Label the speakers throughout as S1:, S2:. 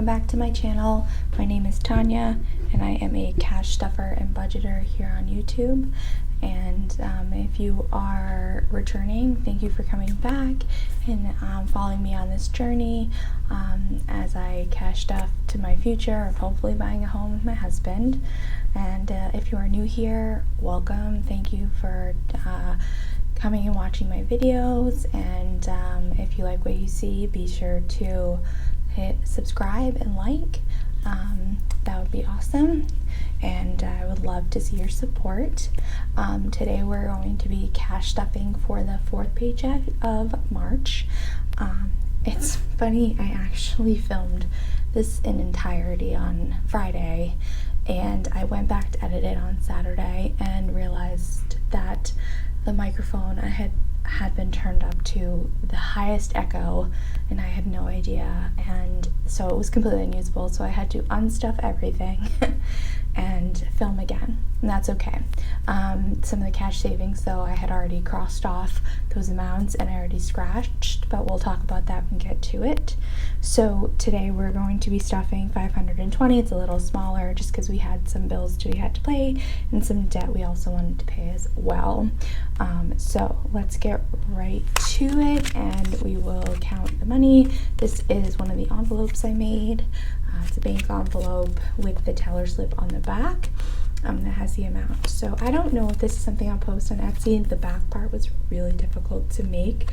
S1: welcome back to my channel. My name is Tanya and I am a cash stuffer and budgeter here on YouTube. And if you are returning, thank you for coming back and following me on this journey as I cash stuff to my future of hopefully buying a home with my husband. And if you are new here, welcome. Thank you for coming and watching my videos. And if you like what you see, be sure to hit subscribe and like. That would be awesome, and I would love to see your support. Today we're going to be cash stuffing for the fourth paycheck of March. It's funny, I actually filmed this in entirety on Friday, and I went back to edit it on Saturday and realized that the microphone I had been turned up to the highest echo, and I had no idea, and so it was completely unusable, so I had to unstuff everything and film again, and that's okay. Some of the cash savings, though, I had already crossed off those amounts and I already scratched, but we'll talk about that when we get to it. So today we're going to be stuffing 520. It's a little smaller just because we had some bills we had to pay and some debt we also wanted to pay as well. So let's get right to it and we will count the money. This is one of the envelopes I made. It's a bank envelope with the teller slip on the back that has the amount. So I don't know if this is something I'll post on Etsy. The back part was really difficult to make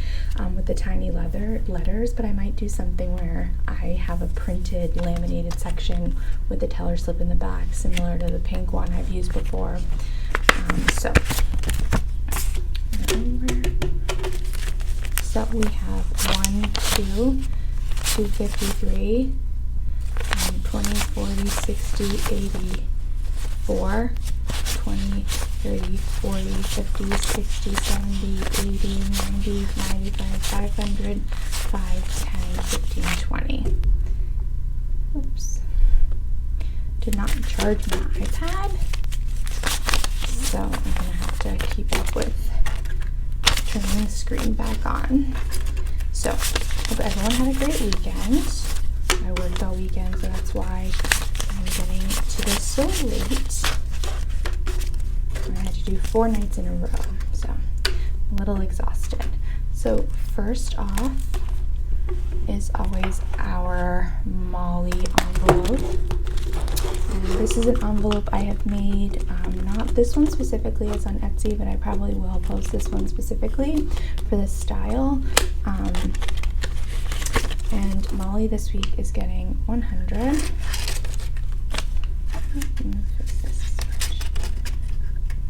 S1: with the tiny letters, but I might do something where I have a printed laminated section with the teller slip in the back, similar to the pink one I've used before. So we have 1, 2, 253, 20, 40, 60, 80, 4, 20, 30, 40, 50, 60, 70, 80, 90, 95, 500, 5, 10, 15, 20. Oops. Did not charge my iPad, so I'm going to have to keep up with turning the screen back on. So, hope everyone had a great weekend. I worked all weekend, so that's why I'm getting to this so late. I had to do 4 nights in a row, so I'm a little exhausted. So first off is always our Molly envelope. And this is an envelope I have made, not this one specifically, it's on Etsy, but I probably will post this one specifically for this style. And Molly this week is getting 100.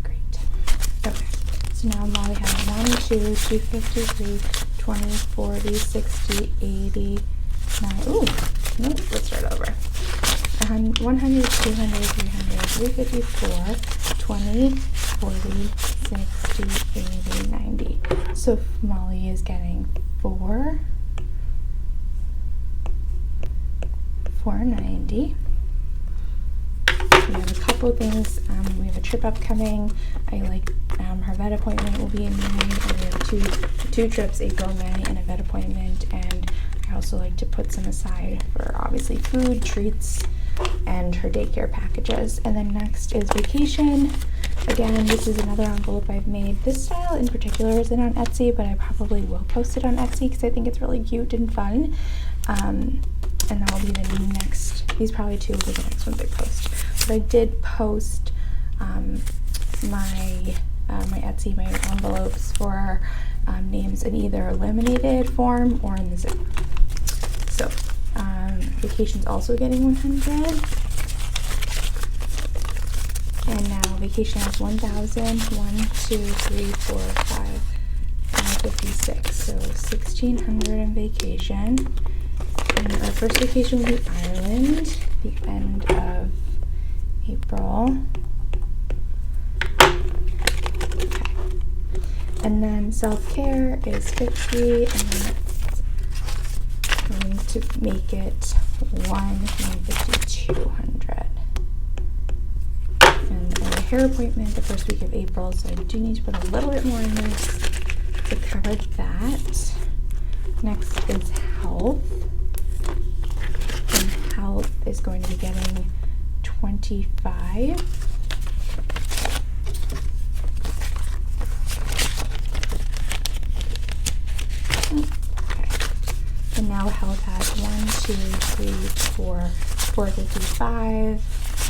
S1: Great. Okay. So now Molly has 1, 2, 253, 20, 40, 60, 80, 9. Ooh, nope, let's start over. 100, 200, 300, 354, 20, 40, 60, 80, 90. So Molly is getting 490. We have a couple things. We have a trip upcoming. Her vet appointment will be in May, and we have two trips, April, May, and a vet appointment. And I also like to put some aside for obviously food, treats, and her daycare packages. And then next is vacation. Again, this is another envelope I've made. This style in particular isn't on Etsy, but I probably will post it on Etsy because I think it's really cute and fun. And that will be the next, these probably two will be the next ones I post. But I did post my Etsy, my envelopes for names in either laminated form or in the zip. So vacation's also getting 100. And now vacation has 1,000, 1, 2, 3, 4, 5, 56. So 1,600 in vacation. And our first vacation will be Ireland, the end of April. Okay. And then self-care is 50, and then that's going to make it 200. And then a hair appointment the first week of April, so I do need to put a little bit more in this to cover that. Next is health. health is going to be getting 25. Okay. And now health has 1, 2, 3, 4, 455,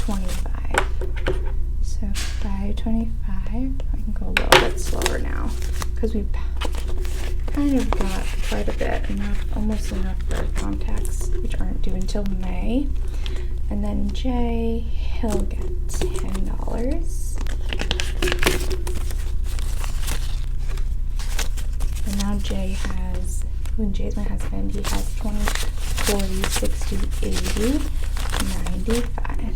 S1: 25. So 525. I can go a little bit slower now because we've kind of got quite a bit, almost enough for contacts, which aren't due until May. And then Jay, he'll get $10. And now Jay has, when Jay's my husband, he has 20, 40, 60, 80, 95.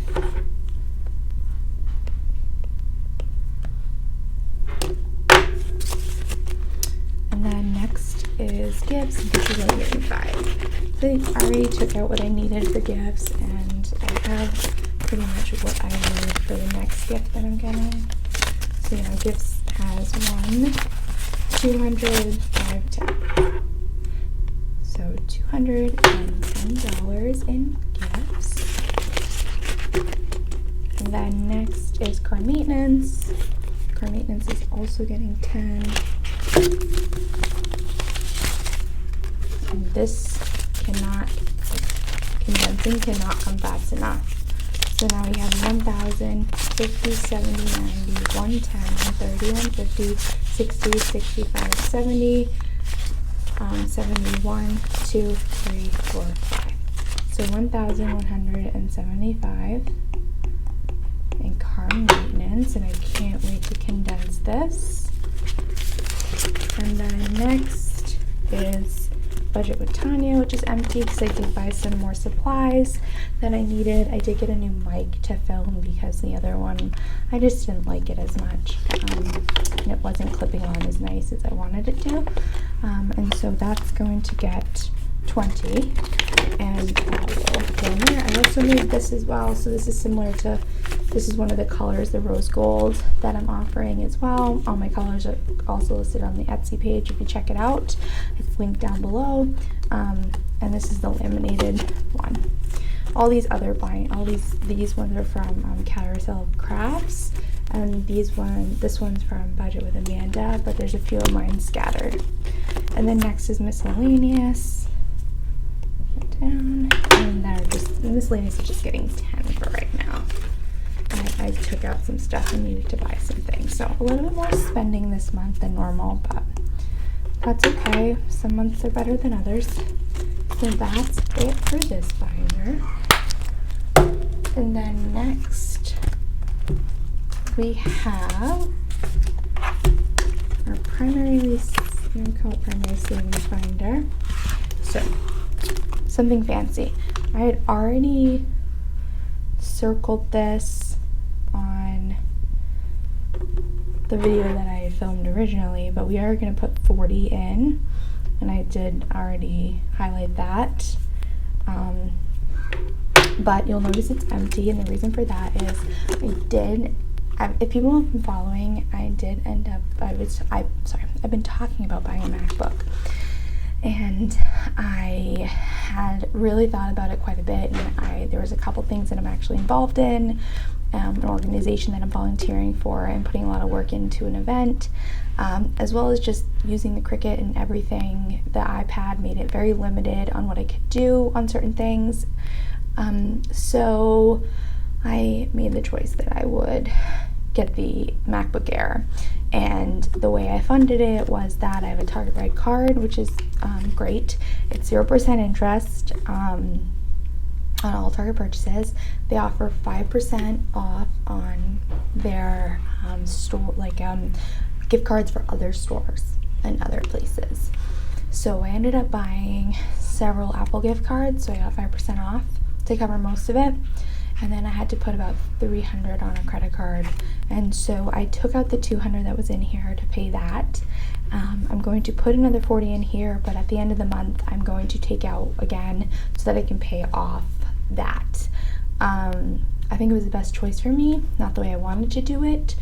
S1: And then next is gifts. This is only getting 5. So I already took out what I needed for gifts, and I have pretty much what I need for the next gift that I'm getting. So yeah, gifts has 1, 200, 5, 10. So $210 in gifts. And then next is car maintenance. Car maintenance is also getting 10. And this condensing cannot come fast enough. So now we have 1,000, 50, 70, 90, 110, 130, 150, 60, 65, 70, 71, 2, 3, 4, 5. So 1,175 in car maintenance, and I can't wait to condense this. And then next is budget with Tanya, which is empty because I did buy some more supplies that I needed. I did get a new mic to film because the other one, I just didn't like it as much. And it wasn't clipping on as nice as I wanted it to. And so that's going to get 20. And I also made this as well. So this is similar to, this is one of the colors, the rose gold, that I'm offering as well. All my colors are also listed on the Etsy page if you check it out. It's linked down below. And this is the laminated one. All these other these ones are from Carousel of Crafts, and this one's from Budget with Amanda, but there's a few of mine scattered. And then next is miscellaneous. Down, and miscellaneous is just getting 10 for right now. I took out some stuff and needed to buy some things, so a little bit more spending this month than normal, but that's okay. Some months are better than others. So that's it for this binder. And then next we have our primary savings binder. So something fancy. I had already circled this on the video that I had filmed originally, but we are going to put 40 in, and I did already highlight that. But you'll notice it's empty, and the reason for that is if people have been following, I've been talking about buying a MacBook, and I had really thought about it quite a bit, and there was a couple things that I'm actually involved in, an organization that I'm volunteering for and putting a lot of work into an event, as well as just using the Cricut and everything. The iPad made it very limited on what I could do on certain things. So I made the choice that I would get the MacBook Air, and the way I funded it was that I have a Target Ride card, which is great. It's 0% interest on all Target purchases. They offer 5% off on their store, gift cards for other stores and other places. So I ended up buying several Apple gift cards, so I got 5% off to cover most of it, and then I had to put about $300 on a credit card, and so I took out the $200 that was in here to pay that. I'm going to put another $40 in here, but at the end of the month I'm going to take out again so that I can pay off that. I think it was the best choice for me, not the way I wanted to do it,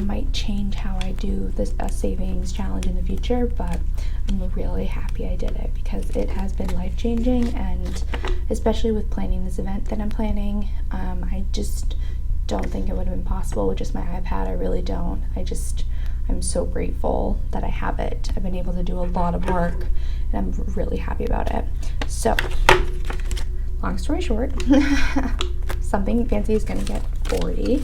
S1: might change how I do this savings challenge in the future, but I'm really happy I did it because it has been life-changing, and especially with planning this event that I'm planning, I just don't think it would have been possible with just my iPad. I really don't. I'm so grateful that I have it. I've been able to do a lot of work, and I'm really happy about it. So, long story short, something fancy is gonna get 40.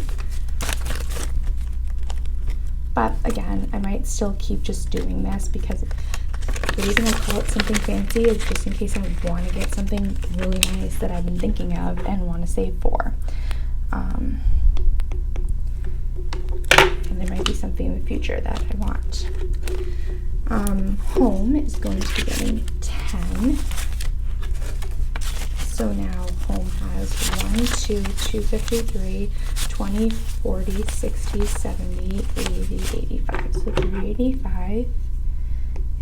S1: But again, I might still keep just doing this because the reason I call it something fancy is just in case I want to get something really nice that I've been thinking of and want to save for. And there might be something in the future that I want. Home is going to be getting 10. So now home has 1, 2, 253, 20, 40, 60, 70, 80, 85. So 385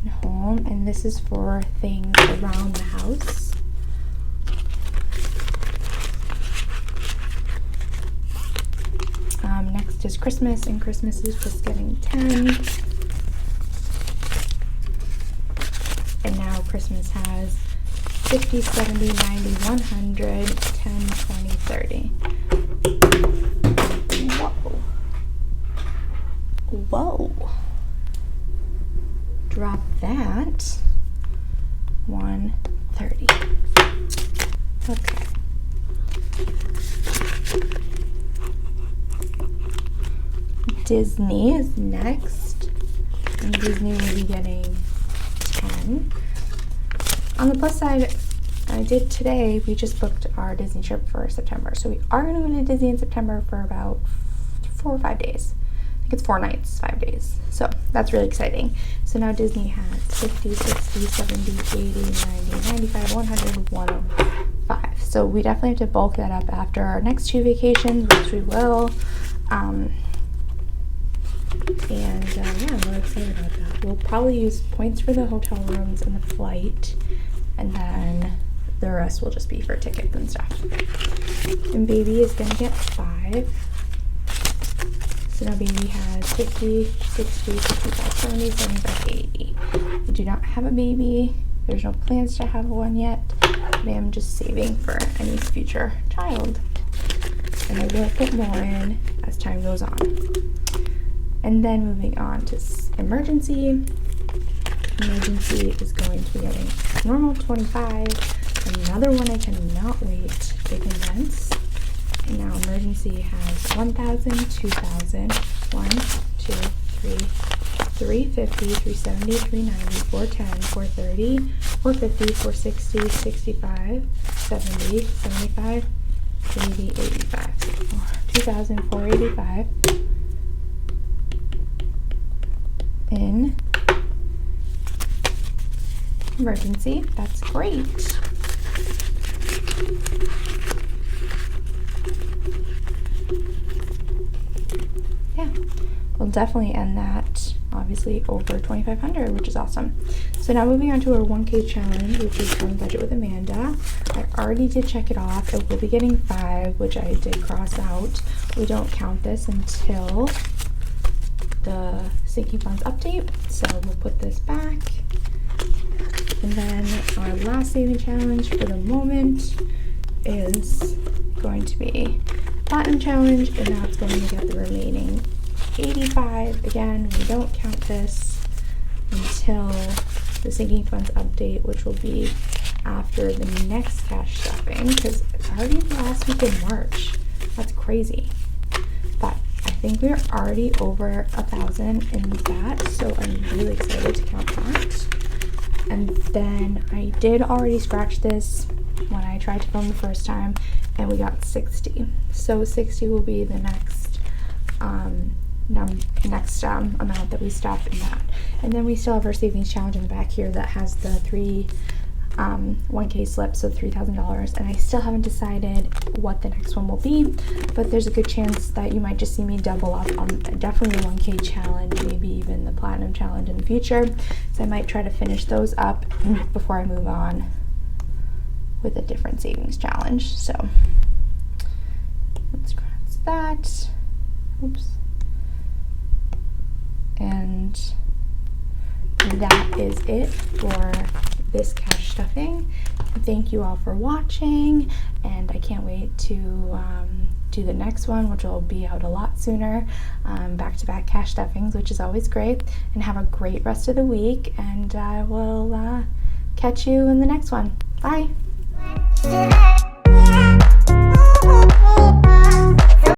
S1: in home, and this is for things around the house. Next is Christmas, and Christmas is just getting 10. And now Christmas has 50, 70, 90, 100, 10, 20, 30. Whoa. Drop that. 130. Okay. Disney is next, and Disney will be getting 10. On the plus side, we just booked our Disney trip for September. So we are going to go to Disney in September for about 4 or 5 days. I think it's 4 nights, 5 days. So that's really exciting. So now Disney has 50, 60, 70, 80, 90, 95, 100, 105. So we definitely have to bulk that up after our next 2 vacations, which we will. Yeah, I'm really excited about that. We'll probably use points for the hotel rooms and the flight, and then the rest will just be for tickets and stuff. And baby is gonna get 5. So now baby has 50, 60, 65, 70, 75, 80. I do not have a baby. There's no plans to have one yet. But I'm just saving for any future child. And I will put more in as time goes on. And then moving on to emergency. Emergency is going to be getting normal 25. Another one I cannot wait to condense. And now emergency has 1,000, 2,000, 1, 2, 3, 350, 370, 390, 410, 430, 450, 460, 65, 70, 75, 80, 85. 2,485 in emergency. That's great. Yeah, we'll definitely end that obviously over 2,500, which is awesome. So now moving on to our 1K challenge, which is from Budget with Amanda. I already did check it off. It will be getting 5, which I did cross out. We don't count this until the sinking funds update, so we'll put this back. And then our last saving challenge for the moment is going to be Platinum Challenge, and that's going to get the remaining 85. Again, we don't count this until the sinking funds update, which will be after the next cash stuffing, because it's already the last week in March. That's crazy. But I think we're already over 1,000 in that, so I'm really excited to count that. And then I did already scratch this when I tried to film the first time, and we got 60. So 60 will be the next amount that we stuff in that. And then we still have our savings challenge in the back here that has the 1K slips, so $3,000, and I still haven't decided what the next one will be, but there's a good chance that you might just see me double up on definitely the 1K challenge, maybe even the Platinum challenge in the future. So I might try to finish those up before I move on with a different savings challenge. So let's scratch that. Oops. And that is it for this cash stuffing. Thank you all for watching, and I can't wait to do the next one, which will be out a lot sooner, back-to-back cash stuffings, which is always great. And have a great rest of the week, and I will catch you in the next one. Bye!